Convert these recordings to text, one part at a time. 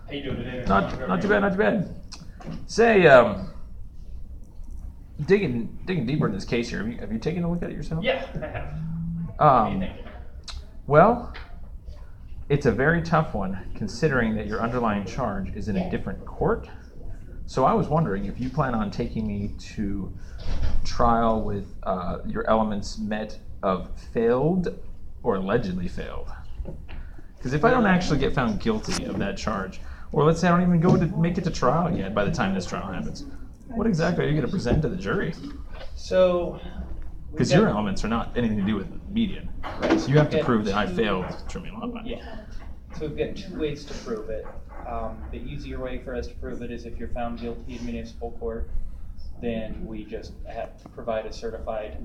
How you doing today? Not too bad, not too bad. Say, digging deeper in this case here, have you taken a look at it yourself? Yeah, I have. What do you think? Well, it's a very tough one considering that your underlying charge is in a different court. So I was wondering if you plan on taking me to trial with your elements met of failed or allegedly failed. Because if I don't actually get found guilty of that charge, or let's say I don't even go to make it to trial yet by the time this trial happens, what exactly are you going to present to the jury? So, because your elements are not anything to do with median. Right, So you have to prove that I failed trimming law by. Yeah. So we've got two ways to prove it. The easier way for us to prove it is if you're found guilty in municipal court, then we just have to provide a certified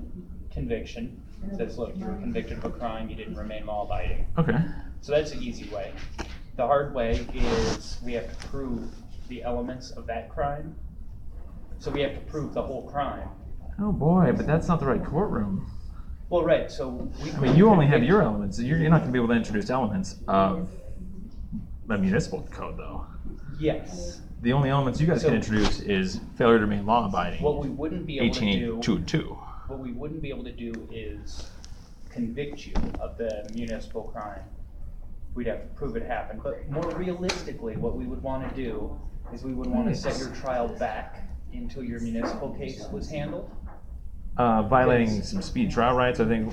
conviction. It says, look, you were convicted of a crime, you didn't remain law-abiding. Okay. So that's the easy way. The hard way is we have to prove the elements of that crime. So we have to prove the whole crime. Oh boy, but that's not the right courtroom. Well, right, so I mean, you only have your elements. You're not going to be able to introduce elements of a municipal code, though. Yes. The only elements you guys can introduce is failure to remain law-abiding. What we wouldn't be able to do. 1882. What we wouldn't be able to do is convict you of the municipal crime. We'd have to prove it happened. But more realistically, what we would want to do is we would want to set your trial back until your municipal case was handled. Violating some speedy trial rights. I think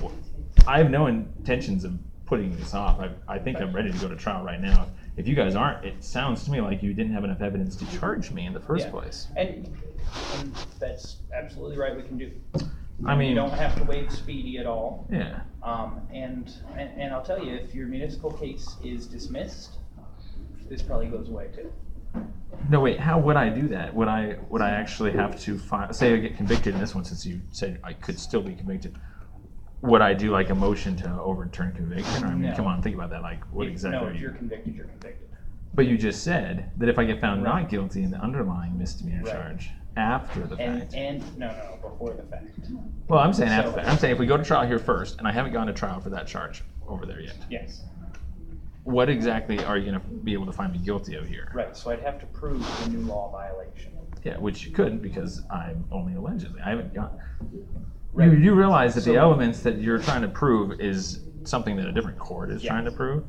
I have no intentions of putting this off. I think I'm ready to go to trial right now. If you guys aren't, it sounds to me like you didn't have enough evidence to charge me in the first place. And that's absolutely right. We can do. I mean, you don't have to waive speedy at all. Yeah. And I'll tell you, if your municipal case is dismissed, this probably goes away too. No, wait. How would I do that? Would I actually have to say I get convicted in this one, since you said I could still be convicted? Would I do like a motion to overturn conviction? Or, I mean, No. Come on, think about that. Like, what exactly? No, are if you? you're convicted, you're convicted. But you just said that if I get found Right. not guilty in the underlying misdemeanor charge after the fact. And no, before the fact. Well, I'm saying after the fact. I'm saying if we go to trial here first, and I haven't gone to trial for that charge over there yet. Yes. What exactly are you going to be able to find me guilty of here? Right. So I'd have to prove the new law violation. Yeah, which you couldn't because I'm only allegedly. I haven't got. Right. You realize that the elements that you're trying to prove is something that a different court is trying to prove?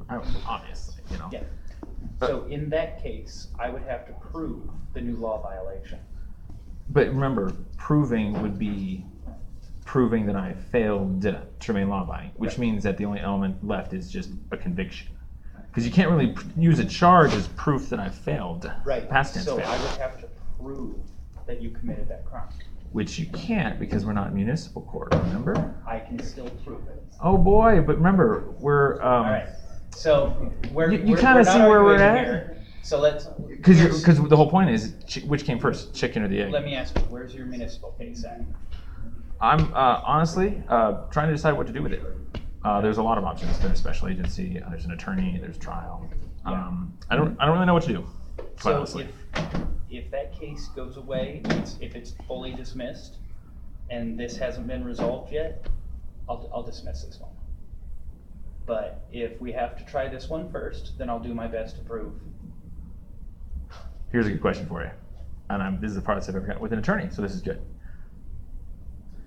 Obviously, you know. Yeah. So in that case, I would have to prove the new law violation. But remember, proving would be proving that I failed to remain law-abiding, which means that the only element left is just a conviction. Because you can't really use a charge as proof that I failed. Right. Past tense so failed. I would have to prove that you committed that crime. Which you can't because we're not in municipal court, remember? I can still prove it. Oh boy, but remember, we're... All right. So you kind of see where we're at? Here. So let's... Because the whole point is, which came first, chicken or the egg? Let me ask you, where's your municipal case at? I'm honestly trying to decide what to do with it. There's a lot of options. There's a special agency, there's an attorney, there's trial. I don't really know what to do, quite honestly. If that case goes away, if it's fully dismissed, and this hasn't been resolved yet, I'll dismiss this one. But if we have to try this one first, then I'll do my best to prove. Here's a good question for you. And this is the part I've ever got with an attorney, so this is good.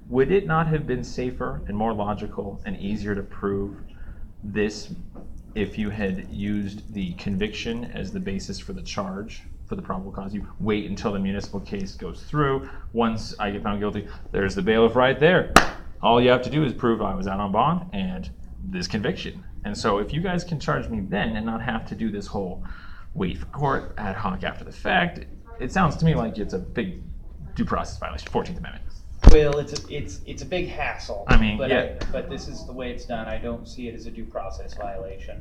Would it not have been safer and more logical and easier to prove this if you had used the conviction as the basis for the charge for the probable cause? You wait until the municipal case goes through. Once I get found guilty, there's the bailiff right there. All you have to do is prove I was out on bond and this conviction. And so if you guys can charge me then and not have to do this whole wait for court ad hoc after the fact, it sounds to me like it's a big due process violation, 14th Amendment. Well, it's a big hassle. I mean, but this is the way it's done. I don't see it as a due process violation.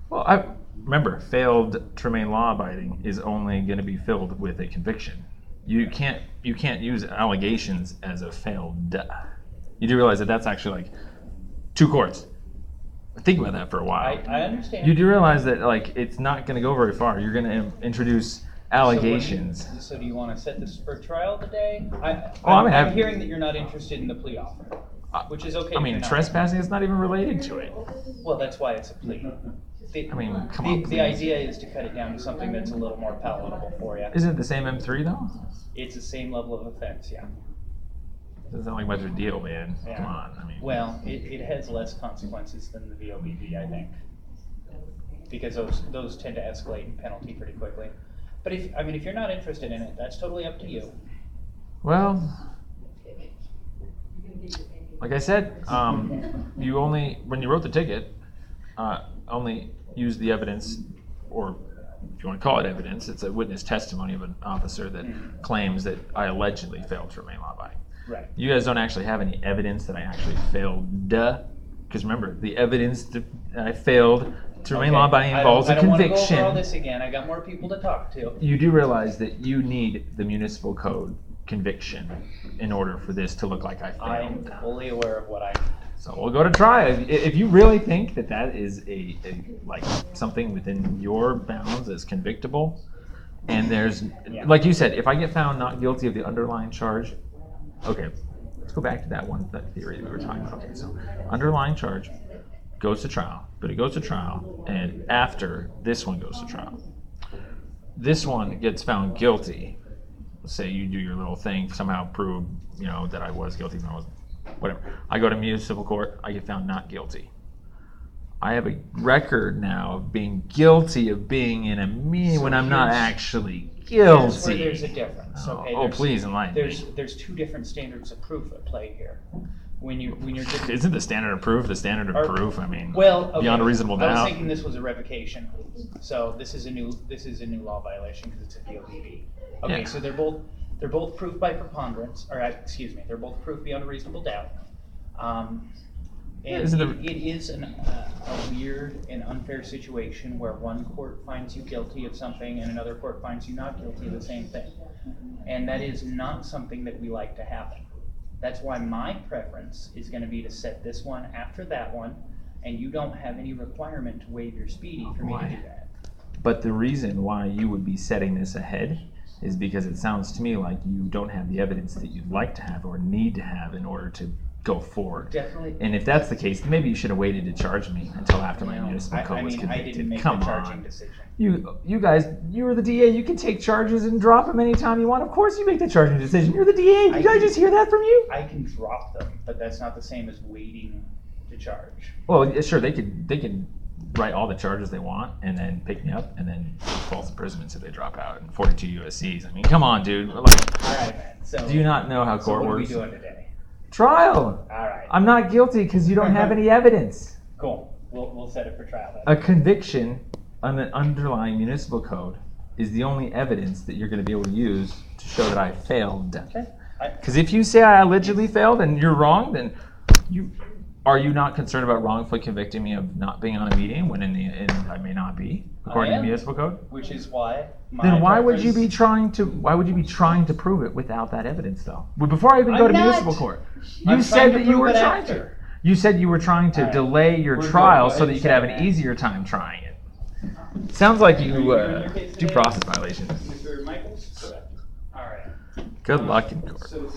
Well, I remember, failed to remain law-abiding is only going to be filled with a conviction. You can't use allegations as a failed. You do realize that that's actually like two courts. Think about that for a while. I understand. You do realize that like it's not going to go very far. You're going to introduce allegations. So do you want to set this for trial today? I'm hearing that you're not interested in the plea offer, which is okay. I mean, trespassing is not even related to it. Well, that's why it's a plea. The, I mean, come on. the please. idea is to cut it down to something that's a little more palatable for you. Isn't it the same M3 though? It's the same level of offense, yeah. Doesn't sound like much of a deal, man. Yeah. Come on. I mean, Well, it has less consequences than the VOBB, I think, because those tend to escalate in penalty pretty quickly. But if you're not interested in it, that's totally up to you. well, like I said, you only when you wrote the ticket, only used the evidence, or if you want to call it evidence, it's a witness testimony of an officer that claims that I allegedly failed to remain law-abiding. Right. You guys don't actually have any evidence that I actually failed. Because remember, the evidence that I failed to remain law-abiding involves a I don't want to conviction. go over all this again. I got more people to talk to. You do realize that you need the municipal code conviction in order for this to look like I I'm failed. fully aware of what I. So we'll go to trial. If you really think that that is a like something within your bounds as convictable, and there's like you said, if I get found not guilty of the underlying charge, okay, let's go back to that theory we were talking about. Okay, so underlying charge goes to trial, but it goes to trial, and after this one goes to trial, this one gets found guilty. Let's say you do your little thing, somehow prove that I was guilty, when I wasn't. Whatever. I go to municipal court, I get found not guilty. I have a record now of being guilty of being in a meeting when I'm not actually guilty. Here's where there's a difference. Okay, Please enlighten me. There's two different standards of proof at play here. When you're just, Isn't the standard of proof the standard of proof? I mean, well, okay, beyond a reasonable I was doubt. thinking this was a revocation, so this is a new law violation because it's a VOBB. Okay, Yeah. so they're both proof by preponderance, or excuse me, they're both proof beyond a reasonable doubt. And it is a weird and unfair situation where one court finds you guilty of something and another court finds you not guilty of the same thing. And that is not something that we like to happen. That's why my preference is going to be to set this one after that one, and you don't have any requirement to waive your speedy for me to do that. But the reason why you would be setting this ahead is because it sounds to me like you don't have the evidence that you'd like to have or need to have in order to go forward. Definitely. And if that's the case, maybe you should have waited to charge me until after my municipal code was convicted. I didn't make Come the charging on. decision. You guys, you're the DA. You can take charges and drop them anytime you want. Of course you make the charging decision. You're the DA. Did I just hear that from you? I can drop them, but that's not the same as waiting to charge. Well, yeah, sure, they could write all the charges they want and then pick me up and then false imprisonment if they drop out and 42 USCs. I mean, come on, dude. Like, All right, man. So do you not know how so court what works? are we doing today? Trial. All right. I'm not guilty because you don't have any evidence. Cool. We'll set it for trial then. A conviction on an underlying municipal code is the only evidence that you're going to be able to use to show that I failed. Okay. Because if you say I allegedly failed and you're wrong, then are you not concerned about wrongfully convicting me of not being on a meeting when in the end I may not be, according to the municipal code? Which is why. Then why would you be trying to prove it without that evidence, though? Well, before I even go to municipal court, you said that you were trying to. You said you were trying to delay your trial so that you could have an easier time trying it. Sounds like you due process violation. Mr. Michaels? Correct. All right. Good luck in court. So